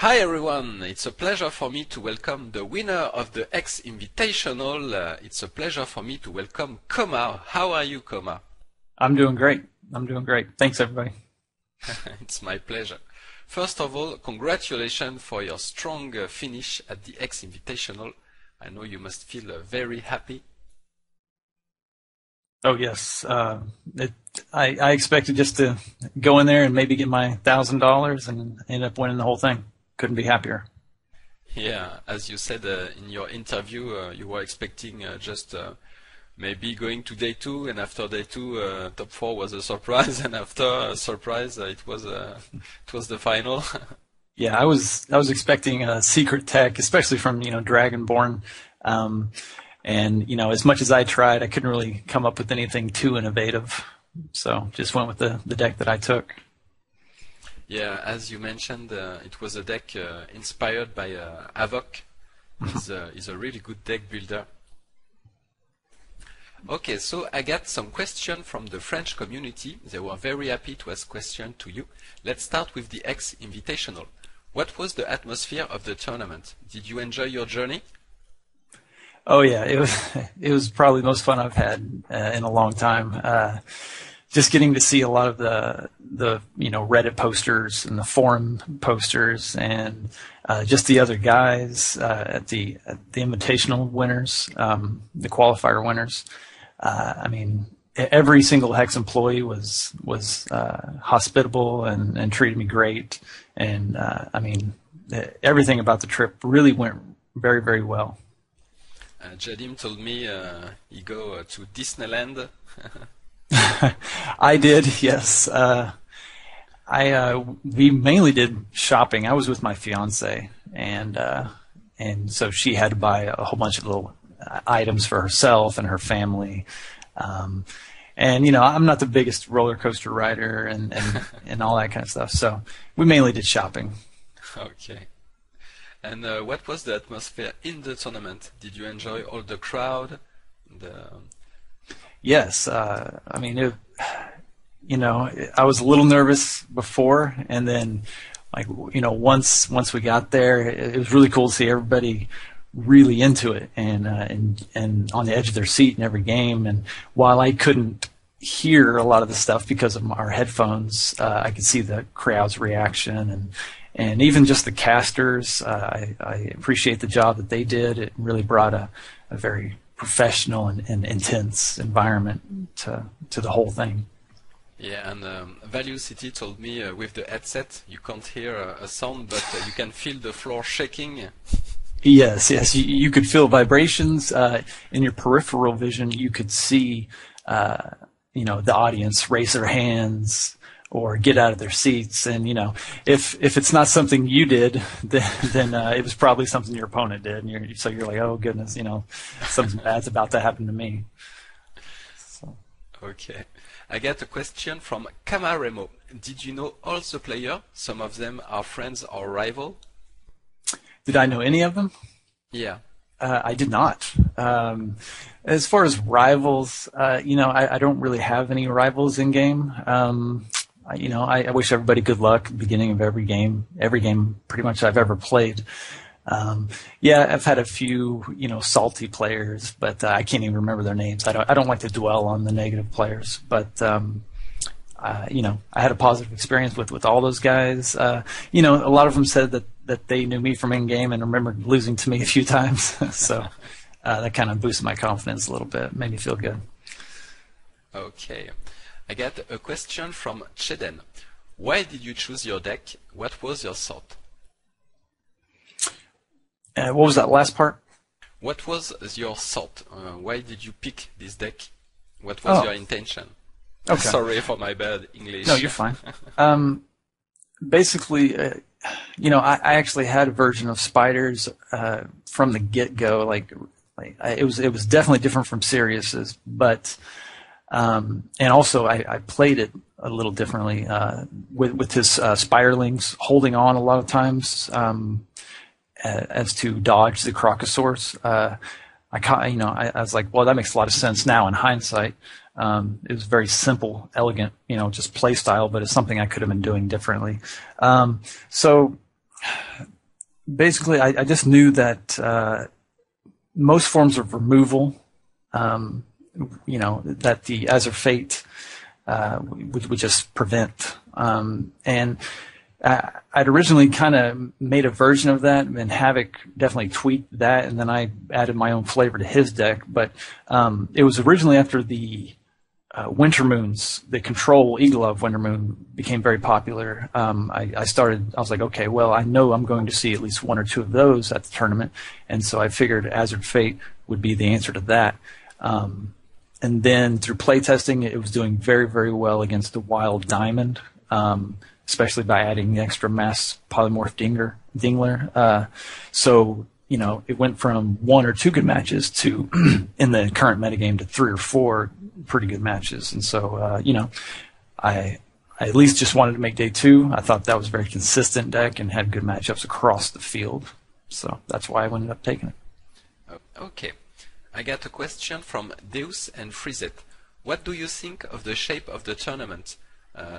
Hi everyone, it's a pleasure for me to welcome the winner of the X Invitational. It's a pleasure for me to welcome Koma. How are you, Koma? I'm doing great. Thanks, everybody. It's my pleasure. First of all, congratulations for your strong finish at the X Invitational. I know you must feel very happy. Oh yes, I expected just to go in there and maybe get my $1,000 and end up winning the whole thing. Couldn't be happier. Yeah, as you said in your interview, you were expecting just maybe going to day 2, and after day 2, top 4 was a surprise, and after a surprise, it was the final. Yeah, I was expecting a secret tech, especially from Dragonborn, and as much as I tried, I couldn't really come up with anything too innovative. So just went with the deck that I took. Yeah, as you mentioned, it was a deck inspired by Havok. He's a really good deck builder. Okay, so I got some questions from the French community. They were very happy to ask questions to you. Let's start with the X Invitational. What was the atmosphere of the tournament? Did you enjoy your journey? Oh yeah, it was probably the most fun I've had in a long time. Just getting to see a lot of the Reddit posters and the forum posters, and just the other guys at the invitational winners, the qualifier winners. I mean, every single Hex employee was hospitable and treated me great, and I mean, everything about the trip really went very, very well. Jadim told me he go to Disneyland. I did, yes. We mainly did shopping. I was with my fiance, and so she had to buy a whole bunch of little items for herself and her family. And I'm not the biggest roller coaster rider and all that kind of stuff. So we mainly did shopping. Okay. And what was the atmosphere in the tournament? Did you enjoy all the crowd? Yes, I mean, I was a little nervous before, and then, once we got there, it was really cool to see everybody really into it and on the edge of their seat in every game. And while I couldn't hear a lot of the stuff because of our headphones, I could see the crowd's reaction and even just the casters. I appreciate the job that they did. It really brought a very professional and intense environment to the whole thing. Yeah, and Value City told me with the headset you can't hear a sound, but you can feel the floor shaking. Yes, you could feel vibrations in your peripheral vision. You could see, the audience raise their hands or get out of their seats, and if it's not something you did, then it was probably something your opponent did, and so you're like, oh goodness, something bad's about to happen to me. So. Okay, I got a question from Camaremo. Did you know all the players? Some of them are friends or rival. Did I know any of them? Yeah. I did not. As far as rivals, I don't really have any rivals in game. I wish everybody good luck at the beginning of every game pretty much I've ever played. Yeah, I've had a few, salty players, but I can't even remember their names. I don't like to dwell on the negative players, but I had a positive experience with all those guys. A lot of them said that they knew me from in-game and remembered losing to me a few times. So that kind of boosted my confidence a little bit, made me feel good. Okay. I got a question from Cheden. Why did you choose your deck? What was your thought? What was that last part? What was your thought? Why did you pick this deck? What was your intention? Okay. Sorry for my bad English. No, you're fine. Basically, I actually had a version of Spiders from the get-go. It was definitely different from Sirius's, but and also I played it a little differently with his Spiderlings holding on a lot of times as to dodge the Crocosaurs. I was like, well, that makes a lot of sense now in hindsight. It was very simple, elegant, just play style, but it's something I could have been doing differently. So Basically, I just knew that most forms of removal, that the Asered Fate would just prevent. And I'd originally kind of made a version of that, and Havoc definitely tweaked that, and then I added my own flavor to his deck. But it was originally after the Winter Moons, the Control Eagle of Winter Moon became very popular. I was like, okay, well, I know I'm going to see at least one or two of those at the tournament, and so I figured Asered Fate would be the answer to that. And then through playtesting, it was doing very, very well against the Wild Diamond, especially by adding the extra mass polymorph Dingler. So, it went from one or two good matches to, in the current metagame, to three or four pretty good matches. And so, I at least just wanted to make day two. I thought that was a very consistent deck and had good matchups across the field. So that's why I ended up taking it. Okay. I got a question from Deus and Frizet. What do you think of the shape of the tournament?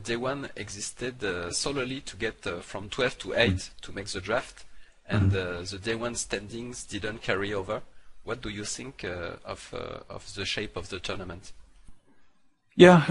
Day one existed solely to get from 12 to 8 to make the draft, and the day one standings didn't carry over. What do you think of the shape of the tournament? Yeah,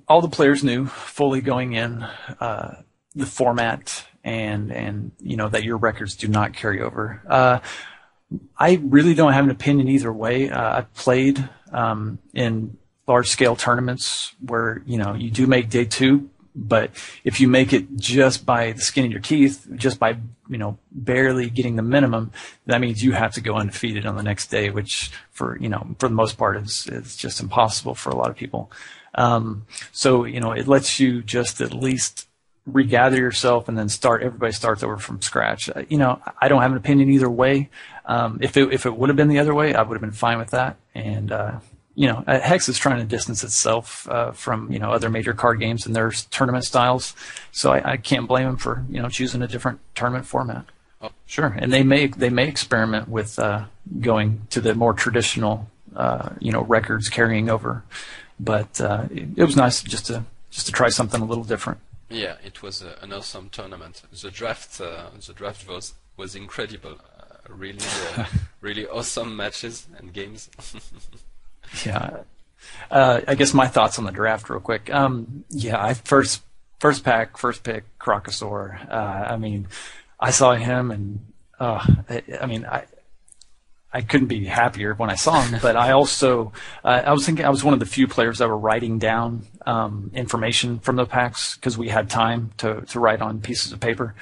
all the players knew fully going in the format and that your records do not carry over. I really don't have an opinion either way. I've played in large-scale tournaments where, you do make day two, but if you make it just by the skin of your teeth, just by, barely getting the minimum, that means you have to go undefeated on the next day, which for the most part is just impossible for a lot of people. So, it lets you just at least regather yourself and then everybody starts over from scratch. I don't have an opinion either way. If it would have been the other way, I would have been fine with that. And, Hex is trying to distance itself from other major card games and their tournament styles, so I can't blame them for choosing a different tournament format. Oh. Sure, and they may experiment with going to the more traditional records carrying over, but it was nice just to try something a little different. Yeah, it was an awesome tournament. The draft was incredible. Really, really awesome matches and games. Yeah. I guess my thoughts on the draft real quick. I first pick Crocosaur. I saw him and I couldn't be happier when I saw him, but I also I was thinking I was one of the few players that were writing down information from the packs because we had time to write on pieces of paper.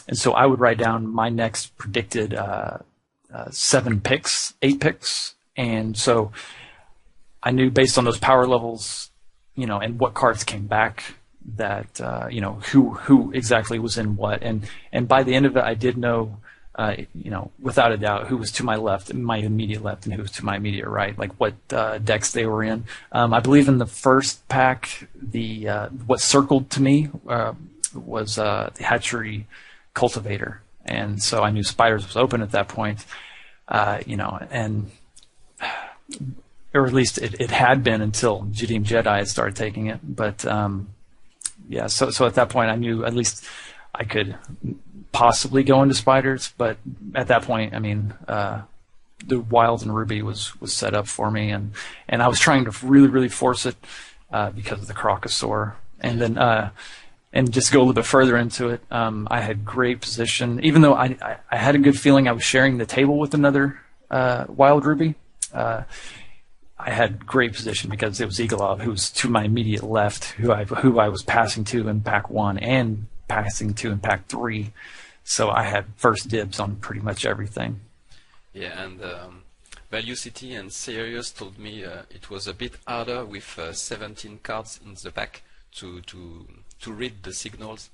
And so I would write down my next predicted 8 picks. And so I knew based on those power levels, and what cards came back that, who exactly was in what. And by the end of it, I did know, without a doubt, who was to my left, my immediate left, and who was to my immediate right, like what decks they were in. I believe in the first pack, what circled to me was the Hatchery Cultivator. And so I knew Spiders was open at that point, or at least it had been until Jadim Jedi had started taking it. But so at that point I knew at least I could possibly go into Spiders. But at that point, the Wild and Ruby was set up for me, and I was trying to really, really force it because of the Crocosaur. And then and just go a little bit further into it, I had great position. Even though I had a good feeling I was sharing the table with another Wild Ruby, I had great position because it was Eagle, who was to my immediate left, who I was passing to in pack 1 and passing to in pack 3. So I had first dibs on pretty much everything. Yeah, and Valucity and Serious told me it was a bit harder with 17 cards in the pack to read the signals.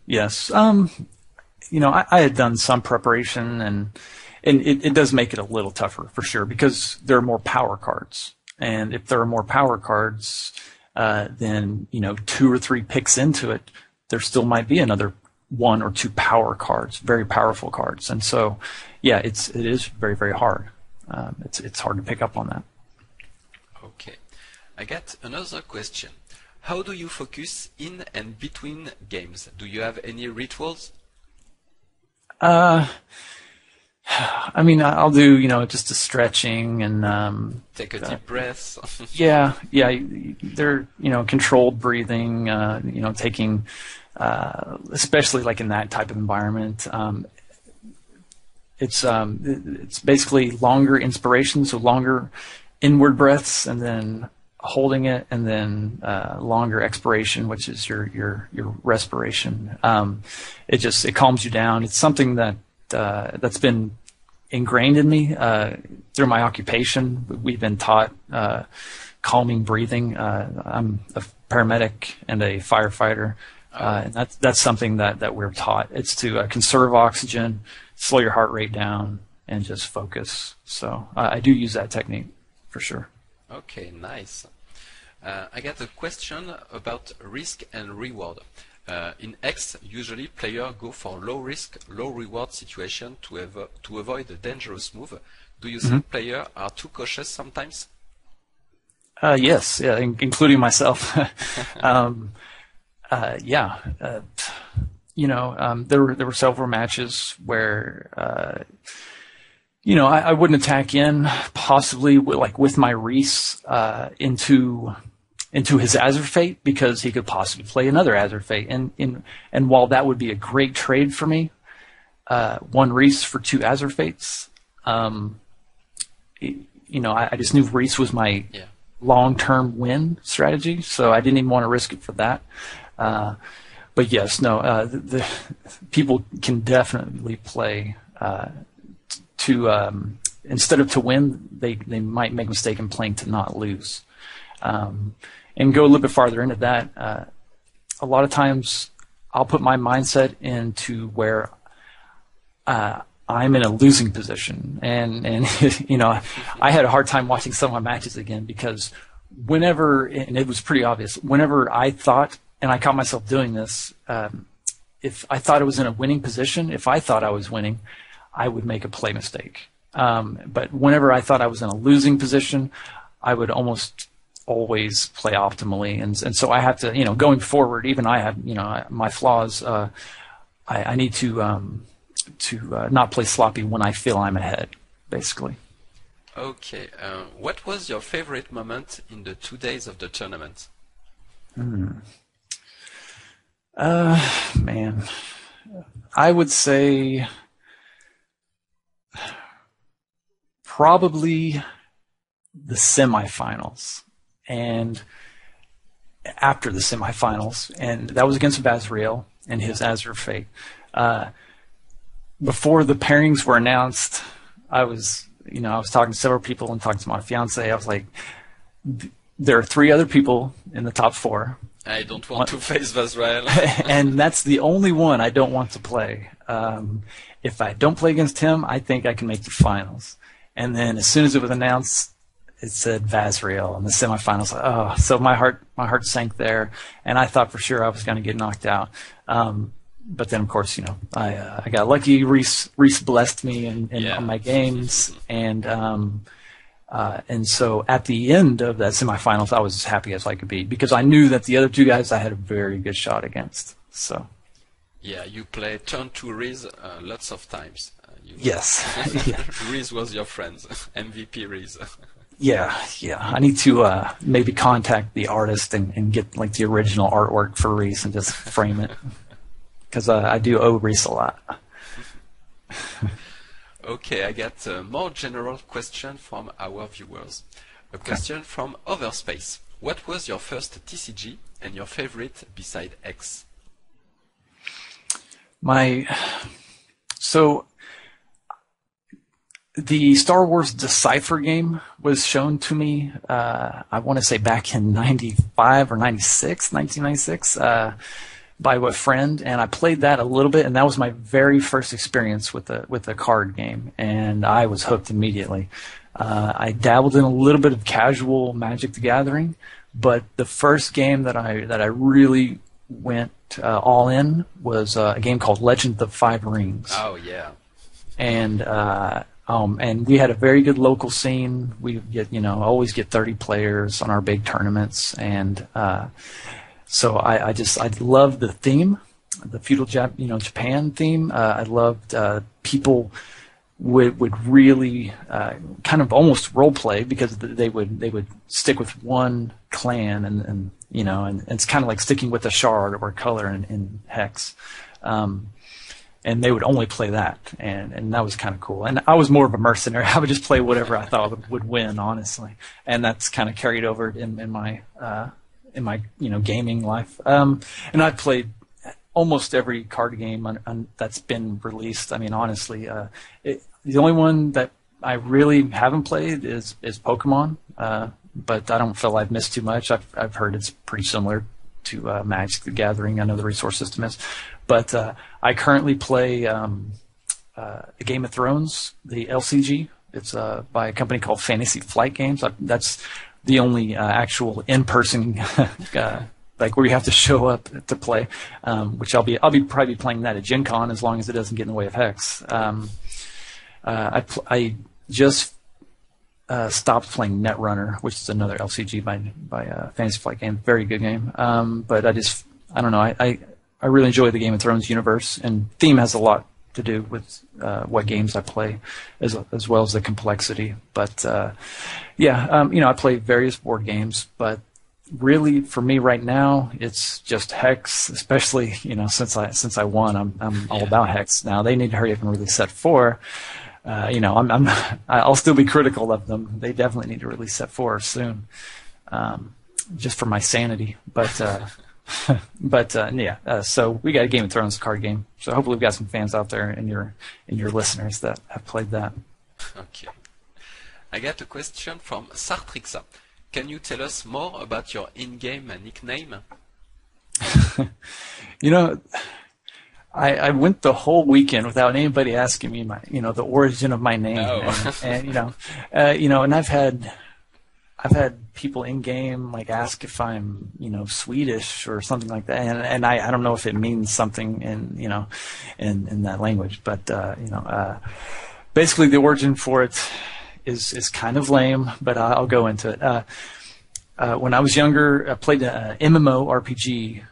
Yes. I had done some preparation, and it does make it a little tougher for sure because there are more power cards. And if there are more power cards, then 2 or 3 picks into it, there still might be another 1 or 2 power cards, very powerful cards. And so, yeah, it is very, very hard. It's hard to pick up on that. Okay. I got another question. How do you focus in and between games? Do you have any rituals? I mean, I'll do, just a stretching and Take a deep breath. yeah, they're, controlled breathing, taking, especially like in that type of environment. It's basically longer inspiration, so longer inward breaths, and then holding it, and then longer expiration, which is your respiration. It calms you down. It's something that's been ingrained in me through my occupation. We've been taught calming breathing. I'm a paramedic and a firefighter, and that's something that we're taught. It's to conserve oxygen, slow your heart rate down, and just focus. So I do use that technique for sure. Okay, nice. I got a question about risk and reward. In X, usually players go for low risk, low reward situation to avoid a dangerous move. Do you think players are too cautious sometimes? Yes, yeah, including myself. There were several matches where I wouldn't attack in, possibly with my Reese into his Asered Fate, because he could possibly play another Asered Fate. And while that would be a great trade for me, one Reese for two Asered Fates, I just knew Reese was my long-term win strategy, so I didn't even want to risk it for that. But yes, the people can definitely play instead of to win, they might make a mistake in playing to not lose. And go a little bit farther into that, a lot of times I'll put my mindset into where I'm in a losing position. And I had a hard time watching some of my matches again, because whenever, and it was pretty obvious, whenever I thought, and I caught myself doing this, if I thought I was in a winning position, if I thought I was winning, I would make a play mistake. But whenever I thought I was in a losing position, I would almost always play optimally, and so I have to, going forward, even I have, my flaws. I need to not play sloppy when I feel I'm ahead, basically. Okay, what was your favorite moment in the 2 days of the tournament? Man, I would say probably the semifinals. And after the semifinals, and that was against Vazriel and his Asered Fate. Before the pairings were announced, I was talking to several people and talking to my fiance. I was like, there are three other people in the top four. I don't want to face Vazriel. And that's the only one I don't want to play. If I don't play against him, I think I can make the finals. And then as soon as it was announced, it said Vazriel in the semifinals. Oh, so my heart sank there, and I thought for sure I was going to get knocked out. But then, of course, I got lucky. Reese blessed me on my games, and so at the end of that semifinals, I was as happy as I could be, because I knew that the other two guys I had a very good shot against. So. Yeah, you played turn 2 Reese lots of times. Yes. Reese was your friend, MVP Reese. Yeah. I need to maybe contact the artist and get like the original artwork for Reese and just frame it, because I do owe Reese a lot. Okay, I got a more general question from our viewers. A question from Overspace. What was your first TCG and your favorite beside X? The Star Wars Decipher game was shown to me, I want to say back in 95 or 96, 1996, by a friend, and I played that a little bit, and that was my very first experience with a card game, and I was hooked immediately. I dabbled in a little bit of casual Magic the Gathering, but the first game that I really went all in was a game called Legend of the Five Rings. Oh, yeah. And And we had a very good local scene. We get, always get 30 players on our big tournaments, and so I loved the theme, the feudal Japan theme. I loved people would really kind of almost role play, because they would stick with one clan, and it's kind of like sticking with a shard or a color in Hex. And they would only play that, and that was kind of cool. And I was more of a mercenary. I would just play whatever I thought would win, honestly. And that's kind of carried over in my gaming life. And I've played almost every card game that's been released. I mean, honestly, the only one that I really haven't played is Pokemon. But I don't feel I've missed too much. I've heard it's pretty similar to Magic the Gathering. I know the resource system is. But I currently play Game of Thrones, the LCG. It's by a company called Fantasy Flight Games. That's the only actual in-person like where you have to show up to play. Which I'll be probably playing that at Gen Con, as long as it doesn't get in the way of Hex. I just stopped playing Netrunner, which is another LCG by Fantasy Flight Games. Very good game. But I don't know. I really enjoy the Game of Thrones universe, and theme has a lot to do with what games I play, as well as the complexity. But I play various board games, but really for me right now, it's just Hex. Especially since I won, I'm all about Hex now. They need to hurry up and release set 4. I'll still be critical of them. They definitely need to release set 4 soon, just for my sanity. So we got a Game of Thrones card game. So hopefully we've got some fans out there and your listeners that have played that. Okay. I got a question from Sartrixa. Can you tell us more about your in-game nickname? I went the whole weekend without anybody asking me the origin of my name. Oh. And I've had people in game ask if I'm Swedish or something like that, and I don't know if it means something in that language, but basically the origin for it is kind of lame, but I'll go into it. When I was younger, I played an MMORPG.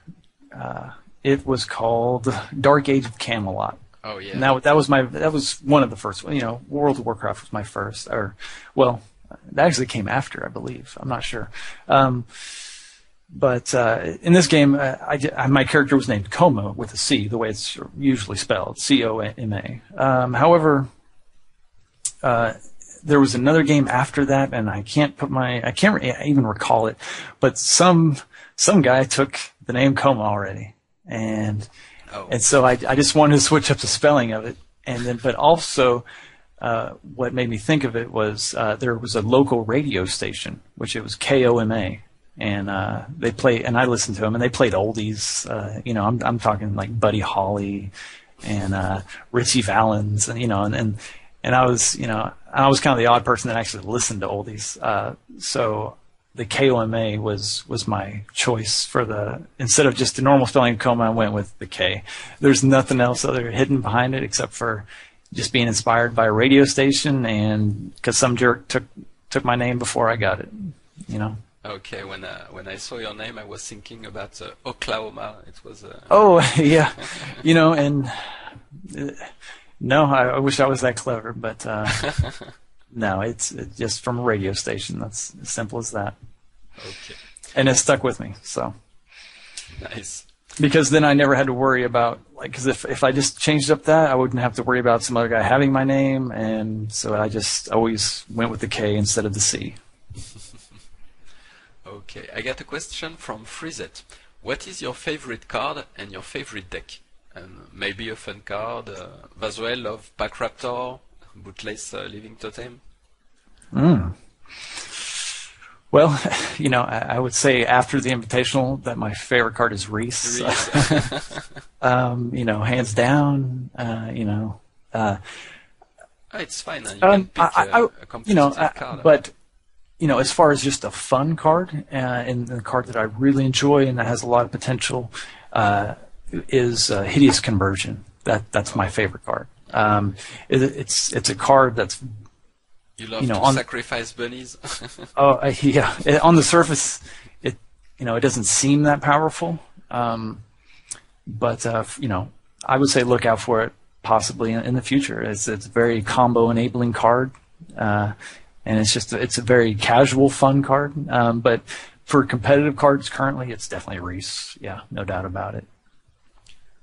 It was called Dark Age of Camelot. Oh yeah. Now that was one of the first. World of Warcraft was my first, that actually came after, I believe. I'm not sure. But in this game, my character was named Koma with a C, the way it's usually spelled, Coma. However, there was another game after that, and I can't even recall it. But some guy took the name Koma already, and so I just wanted to switch up the spelling of it, but also. What made me think of it was there was a local radio station, which it was KOMA, and they play, and I listened to them, and they played oldies. I'm talking like Buddy Holly and Richie Valens, and I was kind of the odd person that actually listened to oldies. So the KOMA was my choice for instead of just the normal spelling of Koma, I went with the K. There's nothing else other hidden behind it except for just being inspired by a radio station, and because some jerk took my name before I got it, Okay, when I saw your name, I was thinking about Oklahoma. It was. Oh yeah, and no, I wish I was that clever, but no, it's just from a radio station. That's as simple as that. Okay. And it stuck with me, so. Nice. Because then I never had to worry about, because if I just changed up that, I wouldn't have to worry about some other guy having my name, and so I just always went with the K instead of the C. Okay, I got a question from Freezet. What is your favorite card and your favorite deck? And maybe a fun card, Vasuel of Pack Raptor, Bootless Living Totem? Well, I would say after the Invitational that my favorite card is Reese. Hands down. It's fine. You can pick a competitive card. But as far as just a fun card, and the card that I really enjoy and that has a lot of potential, is Hideous Conversion. That's my favorite card. It's a card that's You love to sacrifice bunnies. yeah. On the surface, it doesn't seem that powerful, but I would say look out for it possibly in the future. It's a very combo enabling card, and it's a very casual, fun card. But for competitive cards currently, it's definitely Reese. Yeah, no doubt about it.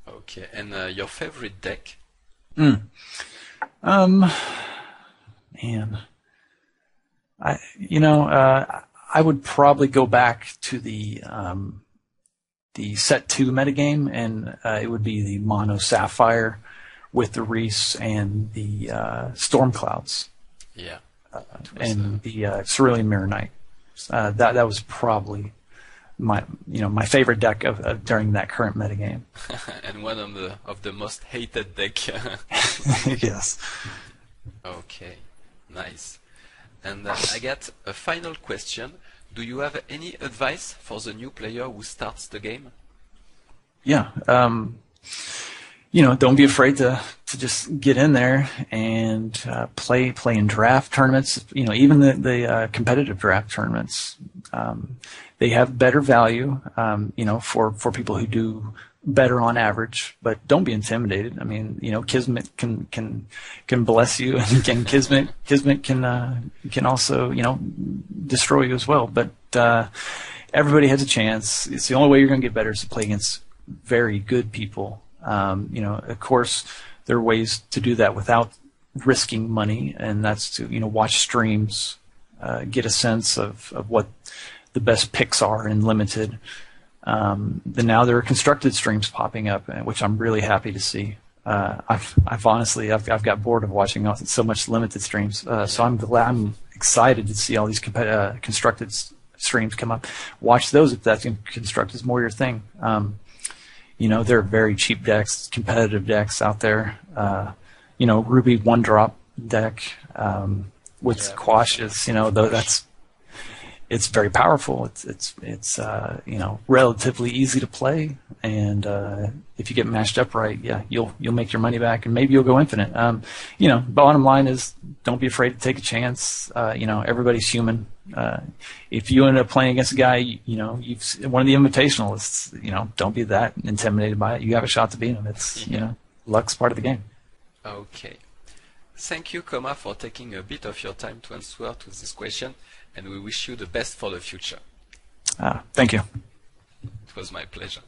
Okay, and your favorite deck? Man, I would probably go back to the set 2 metagame, and it would be the Mono Sapphire with the Reese and the Storm Clouds. Yeah. And the Cerulean Mirror Knight. That was probably my favorite deck of during that current metagame. And one of the most hated deck. Yes. Okay, nice. And I got a final question. Do you have any advice for the new player who starts the game? Yeah. Don't be afraid to just get in there and play in draft tournaments. Even the competitive draft tournaments, they have better value. For people who do better on average, but don't be intimidated. I mean, Kismet can bless you, and Kismet can also destroy you as well. But everybody has a chance. It's the only way you're going to get better is to play against very good people. Of course, there are ways to do that without risking money, and that's to watch streams, get a sense of what the best picks are in limited. Now there are constructed streams popping up, which I'm really happy to see. I've got bored of watching so much limited streams, so I'm excited to see all these constructed streams come up. Watch those if that's constructed is more your thing. There are very cheap decks, competitive decks out there. Ruby 1-drop deck with Quashes. It's very powerful. It's relatively easy to play, and if you get matched up right, yeah, you'll make your money back, and maybe you'll go infinite. Bottom line is don't be afraid to take a chance. Everybody's human. If you end up playing against a guy, you've one of the invitationalists, don't be that intimidated by it. You have a shot to beat him. It's luck's part of the game. Okay. Thank you, Koma, for taking a bit of your time to answer to this question, and we wish you the best for the future. Thank you. It was my pleasure.